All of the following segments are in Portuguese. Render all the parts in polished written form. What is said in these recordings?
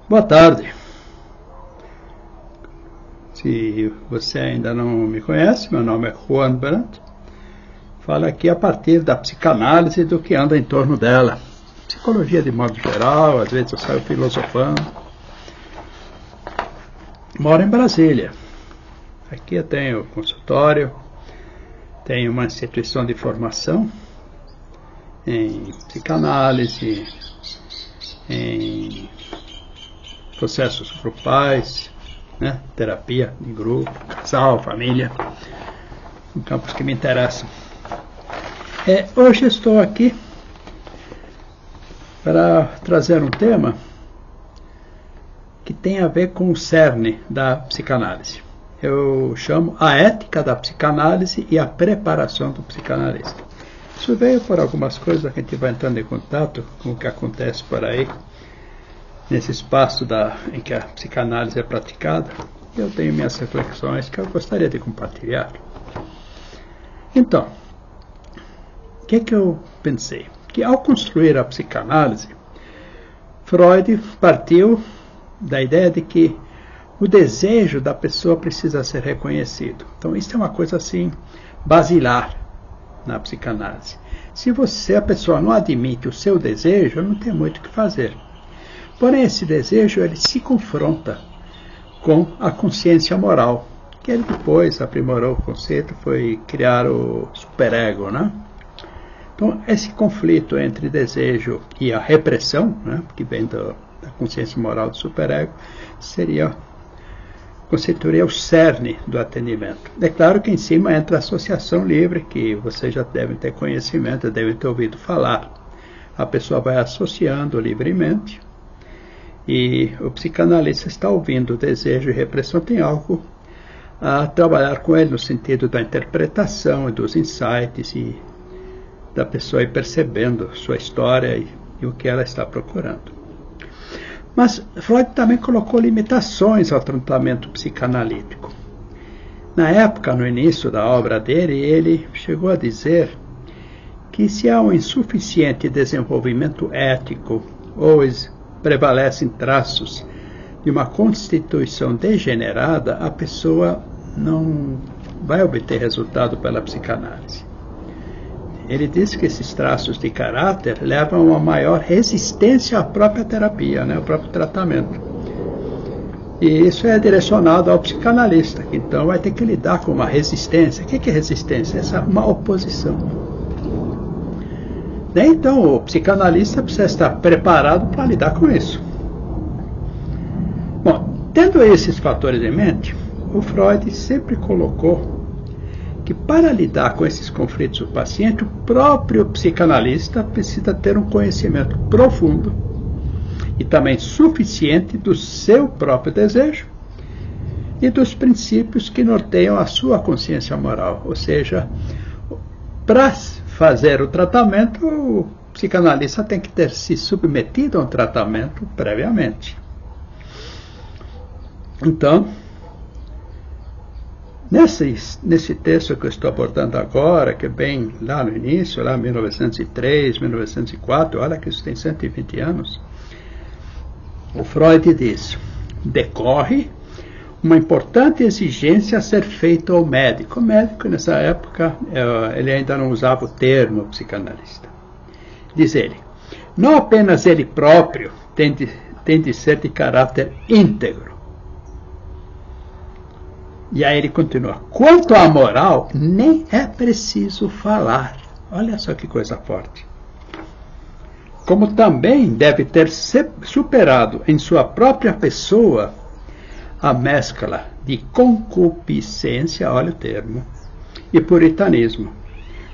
Boa tarde. Se você ainda não me conhece, meu nome é Juan Brandt. Falo aqui a partir da psicanálise e do que anda em torno dela. Psicologia de modo geral, às vezes eu saio filosofando. Moro em Brasília. Aqui eu tenho consultório, tenho uma instituição de formação em psicanálise, em processos grupais, né? Terapia de grupo, casal, família, são campos que me interessam. Hoje estou aqui para trazer um tema que tem a ver com o cerne da psicanálise. Eu chamo a ética da psicanálise e a preparação do psicanalista. Isso veio por algumas coisas que a gente vai entrando em contato com o que acontece por aí, nesse espaço em que a psicanálise é praticada. Eu tenho minhas reflexões que eu gostaria de compartilhar. Então, o que eu pensei? Que ao construir a psicanálise, Freud partiu da ideia de que o desejo da pessoa precisa ser reconhecido. Então, isso é uma coisa assim, basilar na psicanálise. Se a pessoa não admite o seu desejo, não tem muito o que fazer. Porém, esse desejo ele se confronta com a consciência moral, que ele depois aprimorou o conceito, foi criar o superego, né? Então, esse conflito entre desejo e a repressão, né, que vem da consciência moral do superego, constituiria o cerne do atendimento. É claro que em cima entra a associação livre, que vocês já devem ter conhecimento, devem ter ouvido falar. A pessoa vai associando livremente, e o psicanalista está ouvindo o desejo e repressão, tem algo a trabalhar com ele no sentido da interpretação e dos insights e da pessoa ir percebendo sua história e o que ela está procurando. Mas Freud também colocou limitações ao tratamento psicanalítico. Na época, no início da obra dele, ele chegou a dizer que se há um insuficiente desenvolvimento ético ou prevalecem traços de uma constituição degenerada, a pessoa não vai obter resultado pela psicanálise. Ele diz que esses traços de caráter levam a uma maior resistência à própria terapia, né, ao próprio tratamento. E isso é direcionado ao psicanalista, que então vai ter que lidar com uma resistência. O que é resistência? Essa é uma oposição. Então, o psicanalista precisa estar preparado para lidar com isso. Bom, tendo esses fatores em mente, o Freud sempre colocou que para lidar com esses conflitos do paciente, o próprio psicanalista precisa ter um conhecimento profundo e também suficiente do seu próprio desejo e dos princípios que norteiam a sua consciência moral. Ou seja, para fazer o tratamento, o psicanalista tem que ter se submetido a um tratamento previamente. Então, nesse texto que eu estou abordando agora, que é bem lá no início, lá 1903, 1904, olha que isso tem 120 anos, o Freud diz: decorre uma importante exigência a ser feita ao médico. O médico, nessa época, ele ainda não usava o termo psicanalista. Diz ele: não apenas ele próprio tem de ser de caráter íntegro. E aí ele continua: quanto à moral, nem é preciso falar. Olha só que coisa forte. Como também deve ter superado em sua própria pessoa a mescla de concupiscência, olha o termo, e puritanismo,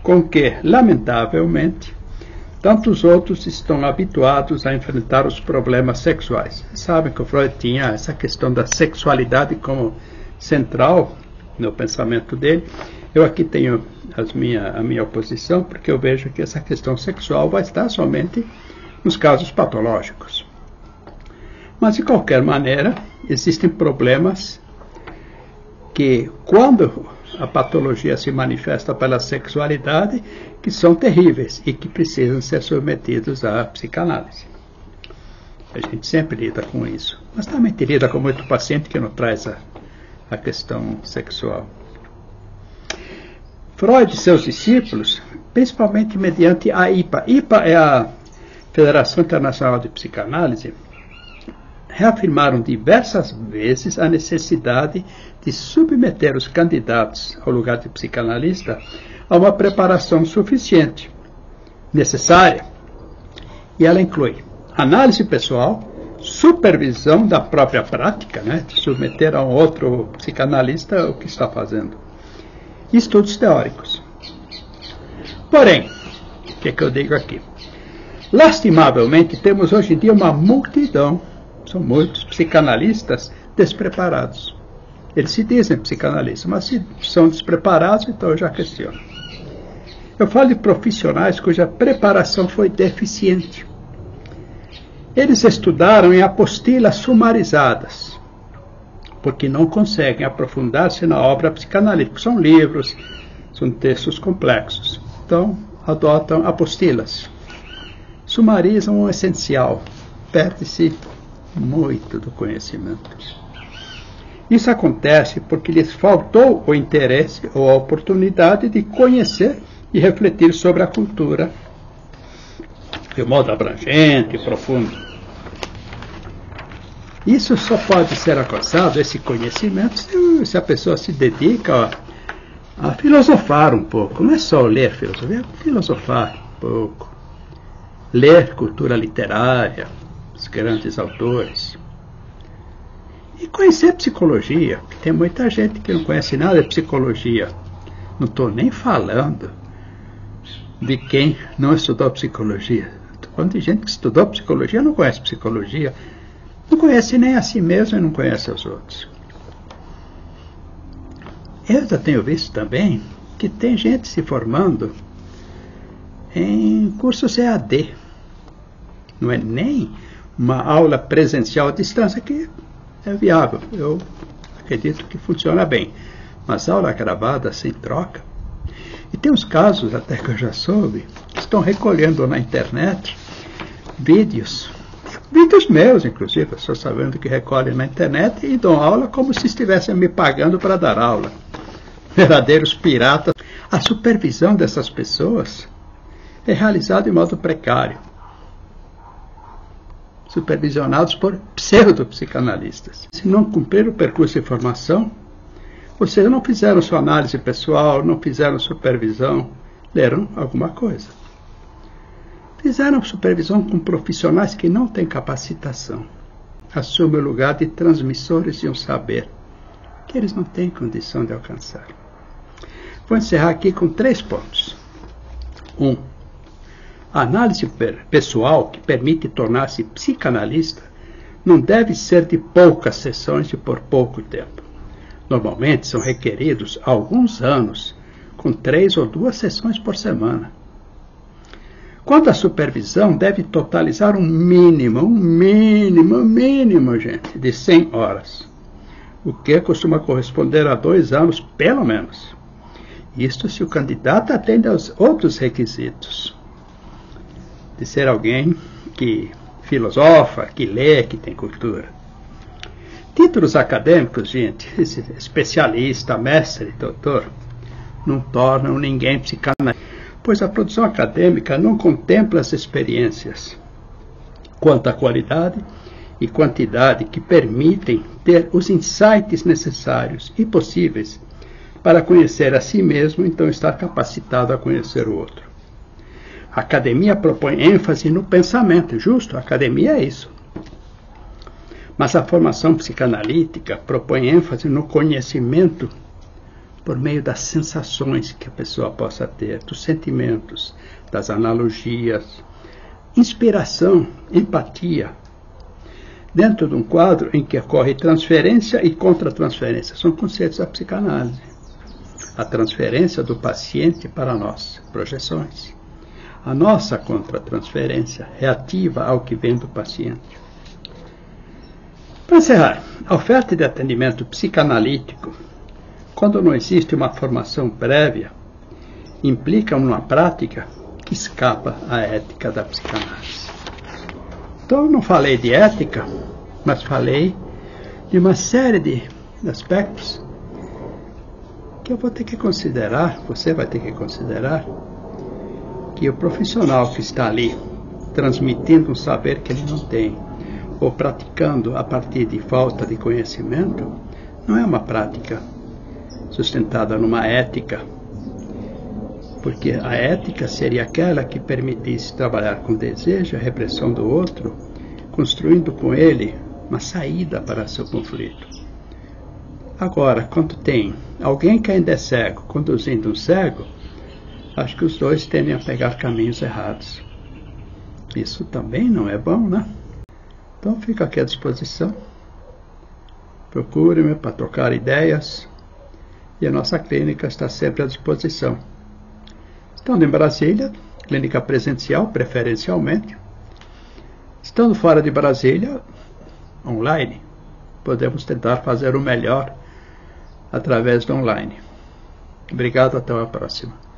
com que, lamentavelmente, tantos outros estão habituados a enfrentar os problemas sexuais. Vocês sabem que o Freud tinha essa questão da sexualidade como central no pensamento dele. Eu aqui tenho a minha oposição, porque eu vejo que essa questão sexual vai estar somente nos casos patológicos. Mas, de qualquer maneira, existem problemas que, quando a patologia se manifesta pela sexualidade, que são terríveis e que precisam ser submetidos à psicanálise. A gente sempre lida com isso. Mas também lida com muito paciente que não traz a questão sexual. Freud e seus discípulos, principalmente mediante a IPA. IPA é a Federação Internacional de Psicanálise, reafirmaram diversas vezes a necessidade de submeter os candidatos ao lugar de psicanalista a uma preparação suficiente, necessária, e ela inclui análise pessoal, supervisão da própria prática, de submeter a um outro psicanalista o que está fazendo, e estudos teóricos. Porém, o que eu digo aqui? Lastimavelmente, temos hoje em dia uma multidão, são muitos psicanalistas despreparados. Eles se dizem psicanalistas, mas se são despreparados, então eu já questiono. Eu falo de profissionais cuja preparação foi deficiente. Eles estudaram em apostilas sumarizadas, porque não conseguem aprofundar-se na obra psicanalítica. São livros, são textos complexos. Então, adotam apostilas. Sumarizam o essencial. Perde-se muito do conhecimento. Isso acontece porque lhes faltou o interesse ou a oportunidade de conhecer e refletir sobre a cultura de modo abrangente e profundo. Isso só pode ser alcançado, esse conhecimento, se a pessoa se dedica a filosofar um pouco. Não é só ler filosofia, é filosofar um pouco. Ler cultura literária, os grandes autores. E conhecer psicologia, porque tem muita gente que não conhece nada de psicologia. Não estou nem falando de quem não estudou psicologia. Estou falando de gente que estudou psicologia e não conhece psicologia. Não conhece nem a si mesmo e não conhece os outros. Eu já tenho visto também que tem gente se formando em cursos EAD. Não é nem uma aula presencial à distância que é viável. Eu acredito que funciona bem. Mas aula gravada sem troca. E tem uns casos, até que eu já soube, que estão recolhendo na internet vídeos meus, inclusive, eu estou sabendo que recolhem na internet e dão aula como se estivessem me pagando para dar aula. Verdadeiros piratas. A supervisão dessas pessoas é realizada de modo precário. Supervisionados por pseudopsicanalistas. Se não cumpriram o percurso de formação, ou seja, não fizeram sua análise pessoal, não fizeram supervisão, leram alguma coisa. Fizeram supervisão com profissionais que não têm capacitação. Assumem o lugar de transmissores de um saber que eles não têm condição de alcançar. Vou encerrar aqui com 3 pontos. 1. A análise pessoal que permite tornar-se psicanalista não deve ser de poucas sessões e por pouco tempo. Normalmente são requeridos alguns anos, com 3 ou 2 sessões por semana. Quanto à supervisão, deve totalizar um mínimo, gente, de 100 horas, o que costuma corresponder a 2 anos, pelo menos. Isto se o candidato atende aos outros requisitos. De ser alguém que filosofa, que lê, que tem cultura. Títulos acadêmicos, gente, especialista, mestre, doutor, não tornam ninguém psicanalista, pois a produção acadêmica não contempla as experiências quanto à qualidade e quantidade que permitem ter os insights necessários e possíveis para conhecer a si mesmo, então estar capacitado a conhecer o outro. A academia propõe ênfase no pensamento, justo, a academia é isso. Mas a formação psicanalítica propõe ênfase no conhecimento por meio das sensações que a pessoa possa ter, dos sentimentos, das analogias, inspiração, empatia, dentro de um quadro em que ocorre transferência e contra-transferência. São conceitos da psicanálise. A transferência do paciente para nós, projeções. A nossa contra-transferência reativa ao que vem do paciente. Para encerrar, a oferta de atendimento psicanalítico, quando não existe uma formação prévia, implica uma prática que escapa à ética da psicanálise. Então, eu não falei de ética, mas falei de uma série de aspectos que eu vou ter que considerar, você vai ter que considerar, que o profissional que está ali transmitindo um saber que ele não tem, ou praticando a partir de falta de conhecimento, não é uma prática sustentada numa ética, porque a ética seria aquela que permitisse trabalhar com desejo, a repressão do outro, construindo com ele uma saída para seu conflito. Agora, quando tem alguém que ainda é cego conduzindo um cego, acho que os dois tendem a pegar caminhos errados. Isso também não é bom, né? Então fico aqui à disposição. Procure-me para trocar ideias. E a nossa clínica está sempre à disposição. Estando em Brasília, clínica presencial preferencialmente. Estando fora de Brasília, online. Podemos tentar fazer o melhor através do online. Obrigado, até a próxima.